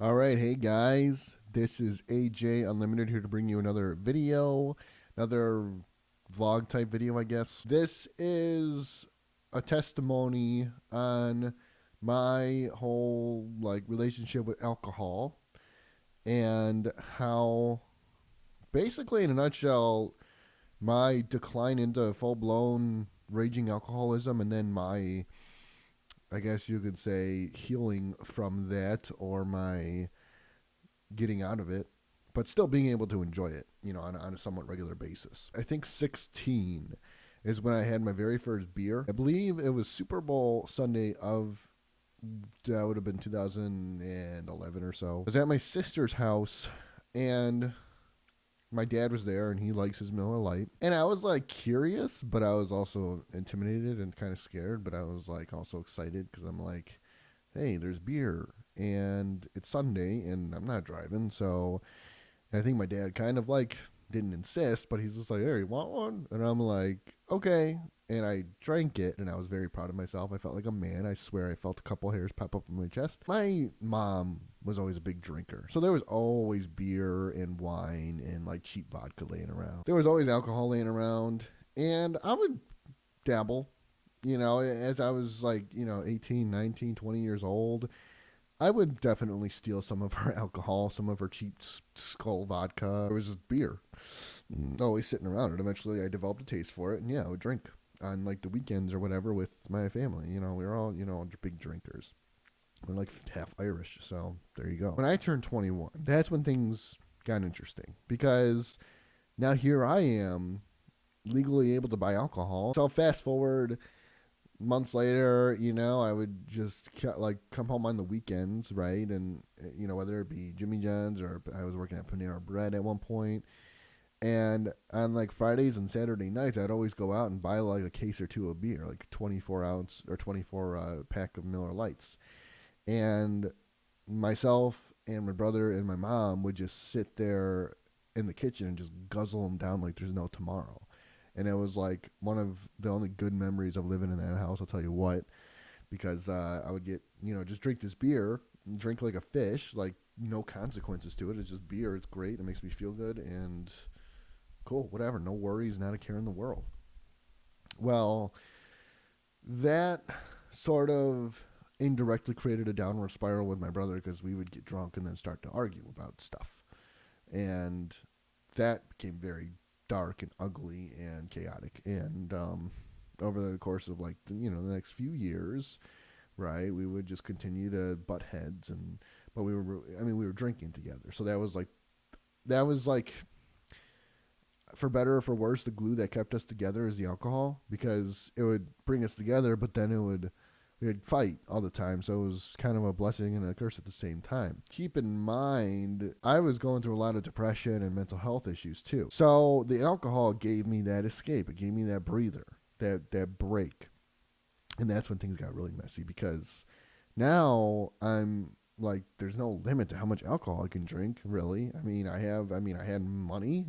All right, hey guys, this is AJ Unlimited here to bring you another video, another vlog type video, I guess. This is a testimony on my whole relationship with alcohol and how basically in a nutshell my decline into full-blown raging alcoholism and then my I guess you could say healing from that or my getting out of it, but still being able to enjoy it, on a somewhat regular basis. I think 16 is when I had my very first beer. I believe it was Super Bowl Sunday of that would have been 2011 or so. I was at my sister's house and my dad was there and he likes his Miller Lite. And I was like curious, but I was also intimidated and kind of scared, but I was like also excited because I'm like, hey, there's beer and it's Sunday and I'm not driving. So I think my dad kind of like didn't insist, but he's just like, hey, you want one? And I'm like, okay. And I drank it and I was very proud of myself. I felt like a man. I swear I felt a couple hairs pop up on my chest. My mom was always a big drinker. So there was always beer and wine and like cheap vodka laying around. There was always alcohol laying around. And I would dabble, as I was like, 18, 19, 20 years old. I would definitely steal some of her alcohol, some of her cheap skull vodka. It was just beer, always sitting around it. Eventually, I developed a taste for it, and yeah, I would drink on like the weekends or whatever with my family. We were all, big drinkers. We're like half Irish, so there you go. When I turned 21, that's when things got interesting because now here I am legally able to buy alcohol. So fast forward months later, I would just like come home on the weekends, right? And whether it be Jimmy John's or I was working at Panera Bread at one point, and on like Fridays and Saturday nights, I'd always go out and buy like a case or two of beer, like 24 ounce or 24 pack of Miller Lights, and myself and my brother and my mom would just sit there in the kitchen and just guzzle them down like there's no tomorrow. And it was like one of the only good memories of living in that house. I'll tell you what, because I would get just drink this beer, drink like a fish, like no consequences to it. It's just beer. It's great. It makes me feel good and cool, whatever. No worries, not a care in the world. Well, that sort of indirectly created a downward spiral with my brother because we would get drunk and then start to argue about stuff, and that became very dark and ugly and chaotic. And over the course of like the next few years, right, we would just continue to butt heads, and but we were drinking together, so that was like for better or for worse, the glue that kept us together is the alcohol because it would bring us together, but then we would fight all the time. So it was kind of a blessing and a curse at the same time. Keep in mind, I was going through a lot of depression and mental health issues too. So the alcohol gave me that escape. It gave me that breather, that break. And that's when things got really messy because now I'm like there's no limit to how much alcohol I can drink, really. I had money,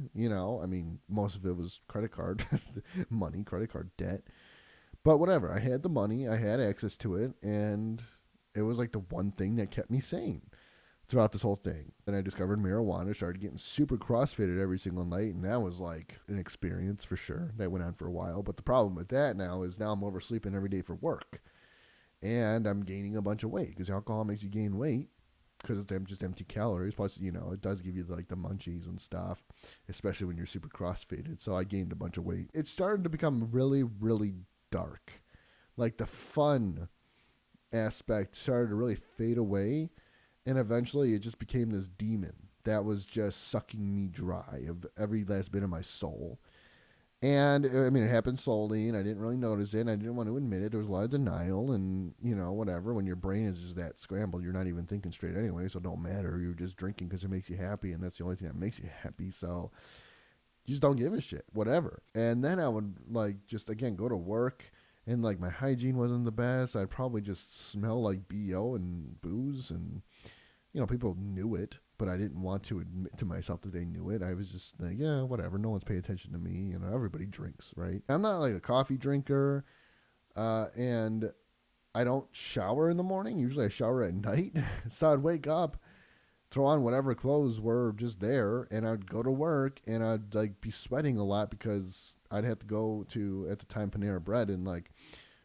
most of it was credit card money, credit card debt. But whatever, I had the money, I had access to it, and it was like the one thing that kept me sane throughout this whole thing. Then I discovered marijuana, started getting super crossfaded every single night, and that was like an experience for sure. That went on for a while. But the problem with that now is now I'm oversleeping every day for work. And I'm gaining a bunch of weight because alcohol makes you gain weight because it's just empty calories. Plus, it does give you like the munchies and stuff, especially when you're super crossfaded. So I gained a bunch of weight. It started to become really, really dark. Like the fun aspect started to really fade away, and eventually it just became this demon that was just sucking me dry of every last bit of my soul. And it happened slowly, and I didn't really notice it. And I didn't want to admit it. There was a lot of denial, and whatever. When your brain is just that scrambled, you're not even thinking straight anyway, so it don't matter. You're just drinking because it makes you happy, and that's the only thing that makes you happy. So you just don't give a shit, whatever. And then I would like just again go to work, and like my hygiene wasn't the best. I'd probably just smell like bo and booze, and people knew it, but I didn't want to admit to myself that they knew it. I was just like, yeah, whatever. No one's paying attention to me. Everybody drinks, right? I'm not like a coffee drinker, and I don't shower in the morning. Usually I shower at night. So I'd wake up throw on whatever clothes were just there, and I'd go to work, and I'd like be sweating a lot because I'd have to go to, at the time, Panera Bread, and like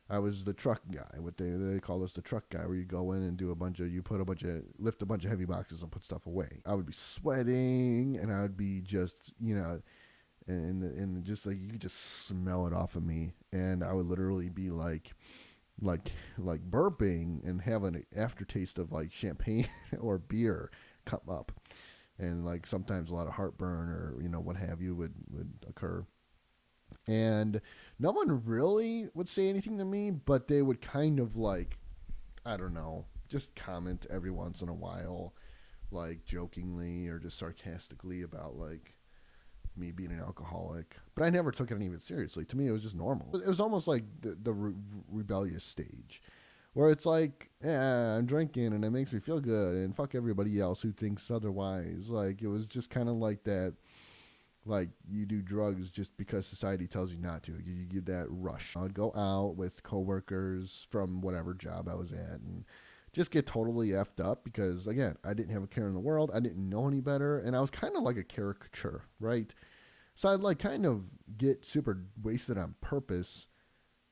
I was the truck guy. What they call us, the truck guy, where you go in and do a bunch of, you put a bunch of, lift a bunch of heavy boxes and put stuff away. I would be sweating, and I would be just, and just like you could just smell it off of me, and I would literally be like burping and have an aftertaste of like champagne or beer come up, and like sometimes a lot of heartburn or what have you would occur. And no one really would say anything to me, but they would kind of like, I don't know, just comment every once in a while, like jokingly or just sarcastically about like me being an alcoholic. But I never took any of it seriously. To me, it was just normal. It was almost like the rebellious stage, where it's like, yeah, I'm drinking and it makes me feel good, and fuck everybody else who thinks otherwise. Like, it was just kind of like that, like you do drugs just because society tells you not to. You get that rush. I'd go out with coworkers from whatever job I was at and just get totally effed up because, again, I didn't have a care in the world. I didn't know any better, and I was kind of like a caricature, right? So I'd like kind of get super wasted on purpose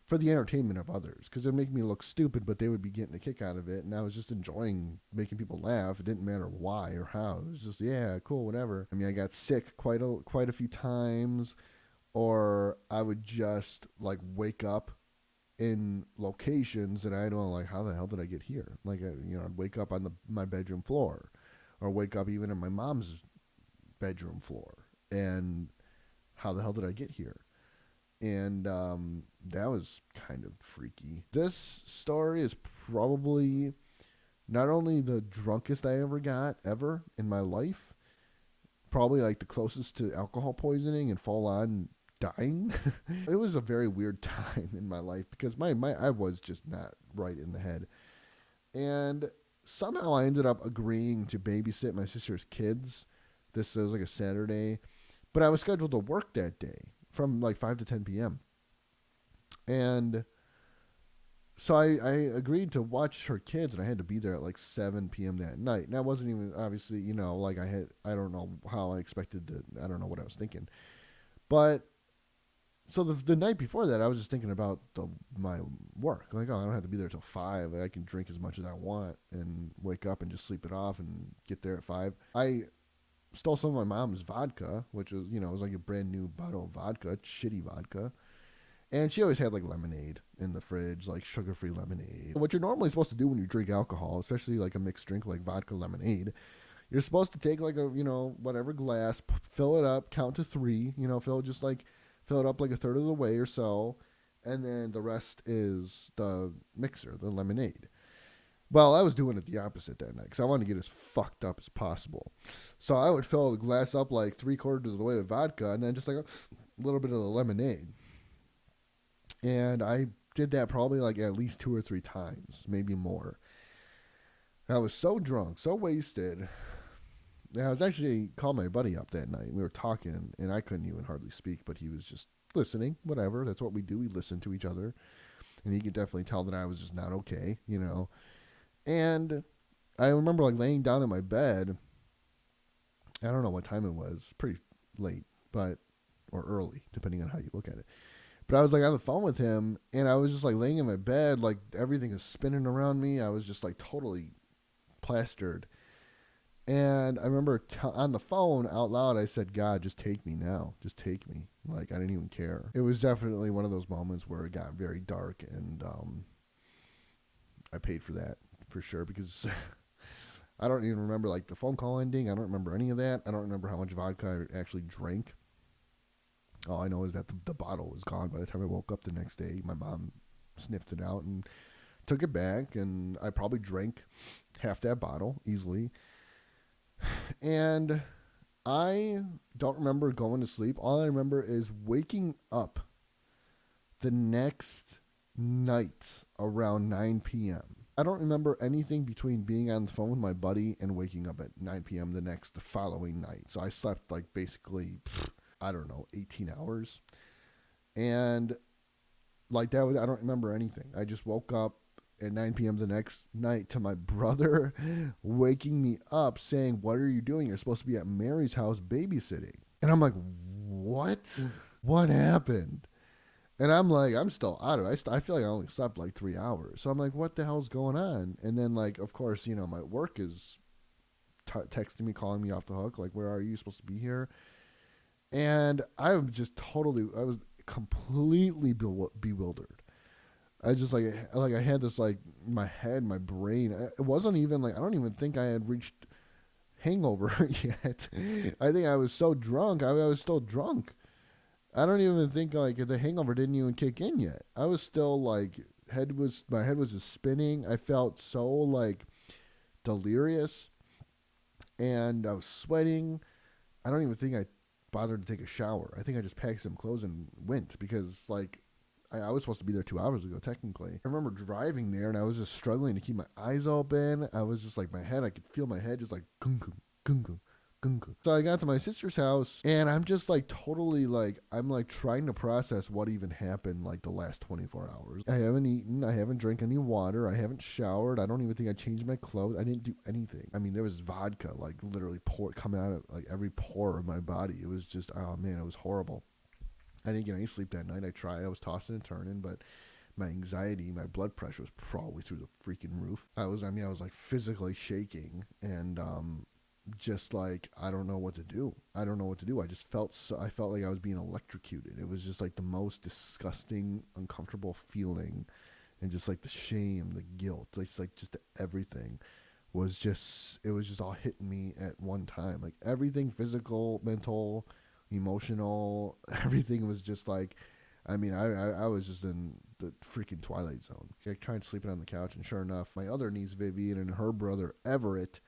for the entertainment of others because it'd make me look stupid, but they would be getting a kick out of it, and I was just enjoying making people laugh. It didn't matter why or how. It was just, yeah, cool, whatever. I mean, I got sick quite a few times, or I would just like wake up in locations that I don't like. How the hell did I get here? Like, I'd wake up on my bedroom floor, or wake up even in my mom's bedroom floor, and how the hell did I get here? And that was kind of freaky. This story is probably not only the drunkest I ever got ever in my life, probably like the closest to alcohol poisoning and full on dying. It was a very weird time in my life because my I was just not right in the head. And somehow I ended up agreeing to babysit my sister's kids. This was like a Saturday, but I was scheduled to work that day from like 5 to 10 p.m. And so I agreed to watch her kids, and I had to be there at like 7 p.m. that night. And I wasn't even, obviously, like I don't know how I expected to, I don't know what I was thinking. But so the night before that, I was just thinking about my work. Like, oh, I don't have to be there till 5. I can drink as much as I want and wake up and just sleep it off and get there at 5. I stole some of my mom's vodka, which was, it was like a brand new bottle of vodka, shitty vodka. And she always had like lemonade in the fridge, like sugar-free lemonade. What you're normally supposed to do when you drink alcohol, especially like a mixed drink like vodka lemonade, you're supposed to take like a, whatever glass, fill it up, count to 3, fill it up like a third of the way or so, and then the rest is the mixer, the lemonade. Well, I was doing it the opposite that night because I wanted to get as fucked up as possible. So I would fill the glass up like 3/4 of the way with vodka and then just like a little bit of the lemonade. And I did that probably like at least 2 or 3 times, maybe more. And I was so drunk, so wasted. And I was actually called my buddy up that night. We were talking, and I couldn't even hardly speak, but he was just listening, whatever. That's what we do. We listen to each other. And he could definitely tell that I was just not okay, And I remember like laying down in my bed. I don't know what time it was. Pretty late, or early, depending on how you look at it. But I was like on the phone with him, and I was just like laying in my bed, like everything is spinning around me. I was just like totally plastered. And I remember on the phone out loud, I said, God, just take me now. Just take me. Like, I didn't even care. It was definitely one of those moments where it got very dark, and I paid for that for sure because I don't even remember like the phone call ending. I don't remember any of that. I don't remember how much vodka I actually drank. All I know is that the bottle was gone by the time I woke up the next day. My mom sniffed it out and took it back, and I probably drank half that bottle easily. And I don't remember going to sleep. All I remember is waking up the next night around 9 p.m. I don't remember anything between being on the phone with my buddy and waking up at 9 p.m. the following night. So I slept like basically, I don't know, 18 hours. And like that was, I don't remember anything. I just woke up at 9 p.m. the next night to my brother waking me up saying, "What are you doing? You're supposed to be at Mary's house babysitting." And I'm like, "What? What happened?" And I'm like, I'm still out of it. I feel like I only slept like 3 hours. So I'm like, what the hell's going on? And then, like, of course, my work is texting me, calling me off the hook. Like, where are you? You're supposed to be here. And I was completely bewildered. I just like I had this like my head, my brain. It wasn't even like I don't even think I had reached hangover yet. I think I was so drunk. I was still drunk. I don't even think like the hangover didn't even kick in yet. I was still like my head was just spinning. I felt so like delirious, and I was sweating. I don't even think I bothered to take a shower. I think I just packed some clothes and went because like I was supposed to be there 2 hours ago technically. I remember driving there and I was just struggling to keep my eyes open. I was just like I could feel my head just like gung gung gung gung gung gung. So I got to my sister's house and I'm just like totally like I'm like trying to process what even happened like the last 24 hours. I haven't eaten, I haven't drank any water, I haven't showered, I don't even think I changed my clothes. I didn't do anything. I mean, there was vodka like literally coming out of like every pore of my body. It was just, oh man, it was horrible. I didn't get any sleep that night. I tried. I was tossing and turning, but my anxiety, my blood pressure was probably through the freaking roof. I was like physically shaking and just like I don't know what to do. I don't know what to do. I felt like I was being electrocuted. It was just like the most disgusting, uncomfortable feeling, and just like the shame, the guilt, like just everything it was just all hitting me at one time. Like everything, physical, mental, emotional, everything was just like, I mean, I was just in the freaking twilight zone. I tried sleeping on the couch, and sure enough, my other niece Vivian and her brother Everett,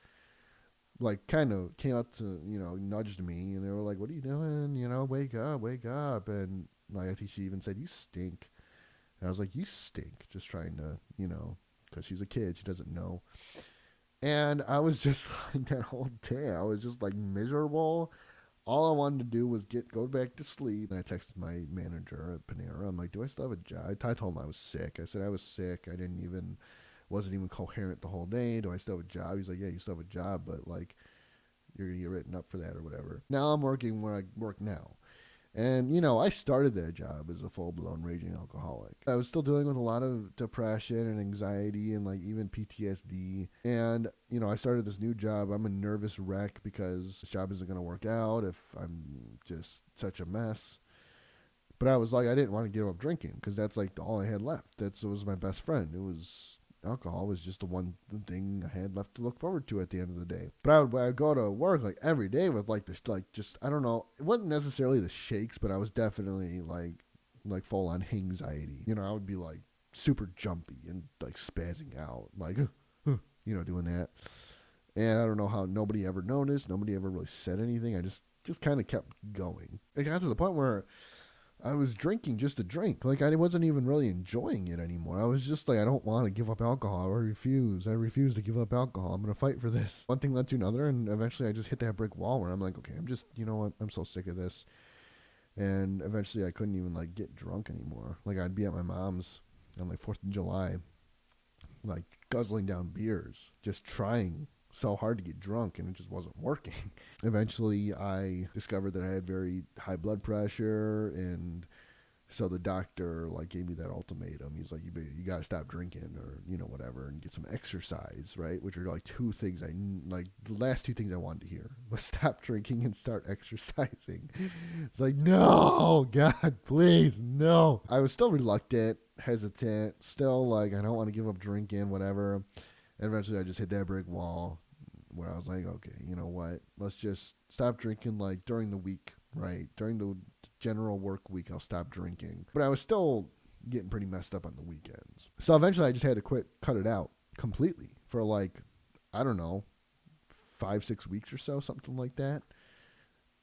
like, kind of came up to, nudged me, and they were like, "What are you doing? Wake up, wake up!" And like, I think she even said, "You stink." And I was like, "You stink," just trying to, because she's a kid, she doesn't know. And I was just like that whole day, I was just like miserable. All I wanted to do was go back to sleep. And I texted my manager at Panera. I'm like, "Do I still have a job?" I told him I was sick. I said I was sick. Wasn't even coherent the whole day. Do I still have a job? He's like, "Yeah, you still have a job, but like, you're gonna get written up for that or whatever." Now I'm working where I work now. And, I started that job as a full-blown raging alcoholic. I was still dealing with a lot of depression and anxiety and, like, even PTSD. And, I started this new job. I'm a nervous wreck because this job isn't going to work out if I'm just such a mess. But I was like, I didn't want to give up drinking because that's, like, all I had left. It was my best friend. Alcohol was just the one thing I had left to look forward to at the end of the day. But I would go to work like every day with like this, like just, I don't know, it wasn't necessarily the shakes, but I was definitely like full on anxiety. I would be like super jumpy and like spazzing out, like, doing that. And I don't know how nobody ever noticed. Nobody ever really said anything. I just kind of kept going. It got to the point where I was drinking just to drink. Like, I wasn't even really enjoying it anymore. I was just like, I don't want to give up alcohol. I refuse to give up alcohol. I'm going to fight for this. One thing led to another, and eventually I just hit that brick wall where I'm like, okay, I'm just, you know what? I'm so sick of this. And eventually I couldn't even, like, get drunk anymore. Like, I'd be at my mom's on, like, 4th of July, like, guzzling down beers, just trying so hard to get drunk, and it just wasn't working. Eventually, I discovered that I had very high blood pressure, and so the doctor like gave me that ultimatum. He's like, you got to stop drinking, or whatever, and get some exercise, right? Which are like two things the last two things I wanted to hear was stop drinking and start exercising. It's like, no, God, please, no. I was still reluctant, hesitant, still like I don't want to give up drinking, whatever. And eventually, I just hit that brick wall where I was like, okay, you know what? Let's just stop drinking like during the week, right? During the general work week, I'll stop drinking. But I was still getting pretty messed up on the weekends. So eventually I just had to cut it out completely for like, I don't know, 5-6 weeks or so, something like that.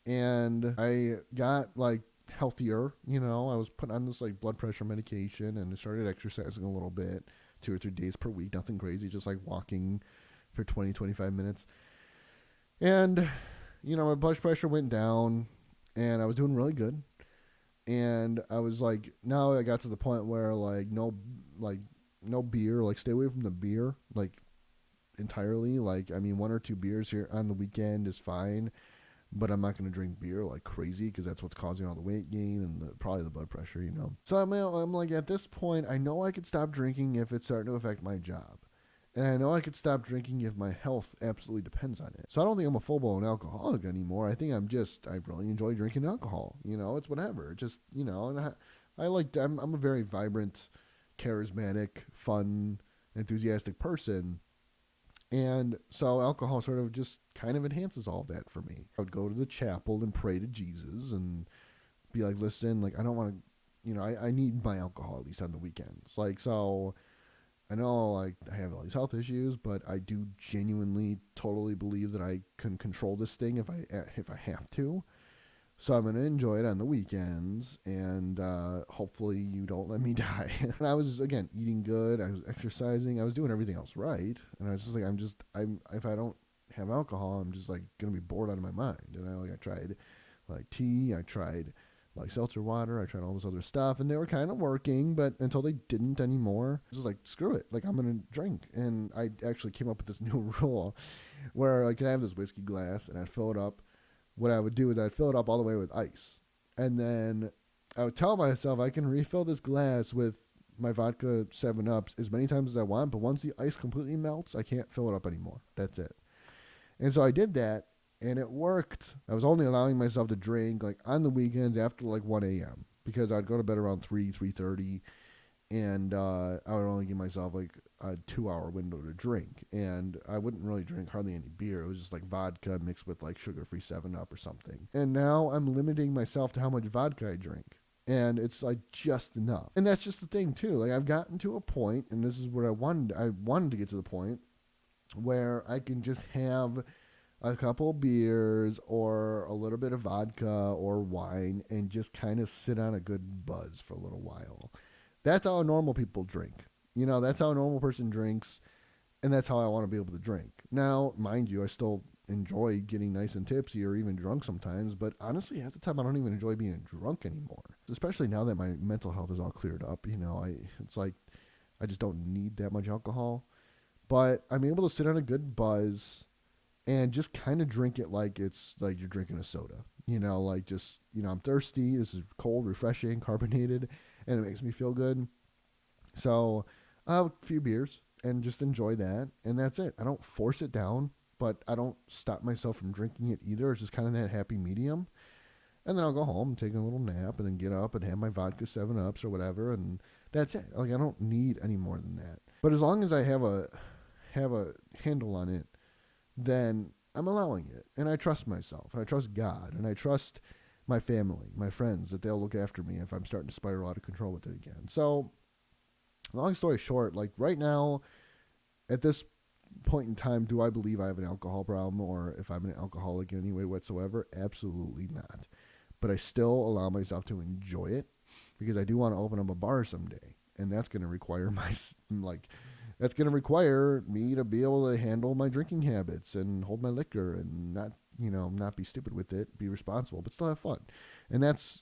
And I got like healthier, I was put on this like blood pressure medication, and I started exercising a little bit, 2 or 3 days per week, nothing crazy, just like walking for 20-25 minutes. And my blood pressure went down and I was doing really good. And I was like, now I got to the point where like no, like no beer. Like, stay away from the beer, like, entirely. Like, I mean, 1 or 2 beers here on the weekend is fine, but I'm not going to drink beer like crazy because that's what's causing all the weight gain and probably the blood pressure, you know. So I'm like, at this point, I know I could stop drinking if it's starting to affect my job. And I know I could stop drinking if my health absolutely depends on it. So I don't think I'm a full-blown alcoholic anymore. I think I really enjoy drinking alcohol. You know, it's whatever. Just, you know, and I'm a very vibrant, charismatic, fun, enthusiastic person. And so alcohol sort of just kind of enhances all of that for me. I would go to the chapel and pray to Jesus and be like, listen, like, I don't want to, you know, I need my alcohol at least on the weekends. Like, so I know, like, I have all these health issues, but I do genuinely, totally believe that I can control this thing if I have to. So I'm going to enjoy it on the weekends, and hopefully you don't let me die. And I was, again, eating good. I was exercising. I was doing everything else right. And I was just like, if I don't have alcohol, I'm just, like, going to be bored out of my mind. And I tried, like, tea. I tried, like, seltzer water. I tried all this other stuff, and they were kind of working, but until they didn't anymore, I was just like, screw it. Like, I'm going to drink. And I actually came up with this new rule where, like, I have this whiskey glass, and I'd fill it up. What I would do is I'd fill it up all the way with ice. And then I would tell myself I can refill this glass with my vodka 7-Ups as many times as I want, but once the ice completely melts, I can't fill it up anymore. That's it. And so I did that, and it worked. I was only allowing myself to drink, like, on the weekends after, like, 1 a.m. because I'd go to bed around 3:30, and I would only give myself, like, a 2-hour window to drink. And I wouldn't really drink hardly any beer. It was just like vodka mixed with, like, sugar-free 7-Up or something. And now I'm limiting myself to how much vodka I drink. And it's, like, just enough. And that's just the thing, too. Like, I've gotten to a point, and this is what I wanted to get to the point, where I can just have a couple beers or a little bit of vodka or wine and just kind of sit on a good buzz for a little while. That's how normal people drink. You know, that's how a normal person drinks, and that's how I want to be able to drink. Now, mind you, I still enjoy getting nice and tipsy or even drunk sometimes, but honestly, half the time I don't even enjoy being drunk anymore, especially now that my mental health is all cleared up. You know, it's like I just don't need that much alcohol, but I'm able to sit on a good buzz and just kind of drink it like it's like you're drinking a soda. You know, like, just, you know, I'm thirsty. This is cold, refreshing, carbonated, and it makes me feel good. So I'll have a few beers and just enjoy that, and that's it. I don't force it down, but I don't stop myself from drinking it either. It's just kind of that happy medium. And then I'll go home and take a little nap and then get up and have my vodka 7-Ups or whatever, and that's it. Like, I don't need any more than that. But as long as I have a handle on it, then I'm allowing it. And I trust myself, and I trust God, and I trust my family, my friends, that they'll look after me if I'm starting to spiral out of control with it again. So, long story short, like, right now, at this point in time, do I believe I have an alcohol problem or if I'm an alcoholic in any way whatsoever? Absolutely not. But I still allow myself to enjoy it because I do want to open up a bar someday. And that's going to require that's going to require me to be able to handle my drinking habits and hold my liquor and not be stupid with it, be responsible, but still have fun. And that's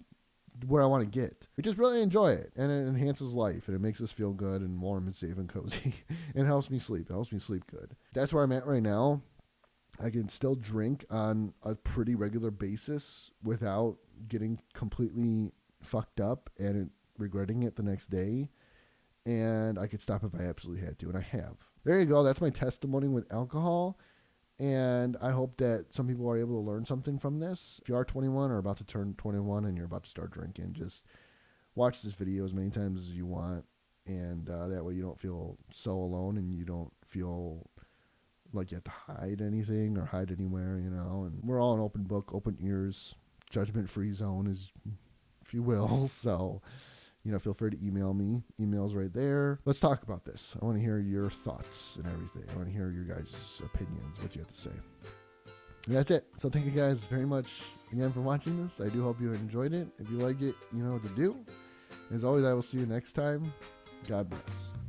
where I want to get. We just really enjoy it, and it enhances life, and it makes us feel good and warm and safe and cozy. And helps me sleep. It helps me sleep good. That's where I'm at right now. I can still drink on a pretty regular basis without getting completely fucked up and regretting it the next day. And I could stop if I absolutely had to, and I have. There you go. That's my testimony with alcohol. And I hope that some people are able to learn something from this. If you are 21 or about to turn 21 and you're about to start drinking, just watch this video as many times as you want. And that way you don't feel so alone and you don't feel like you have to hide anything or hide anywhere, you know. And we're all an open book, open ears, judgment-free zone, if you will. So, you know, feel free to email me. Email's right there. Let's talk about this. I want to hear your thoughts and everything. I want to hear your guys' opinions, what you have to say. And that's it. So thank you guys very much again for watching this. I do hope you enjoyed it. If you like it, you know what to do. As always, I will see you next time. God bless.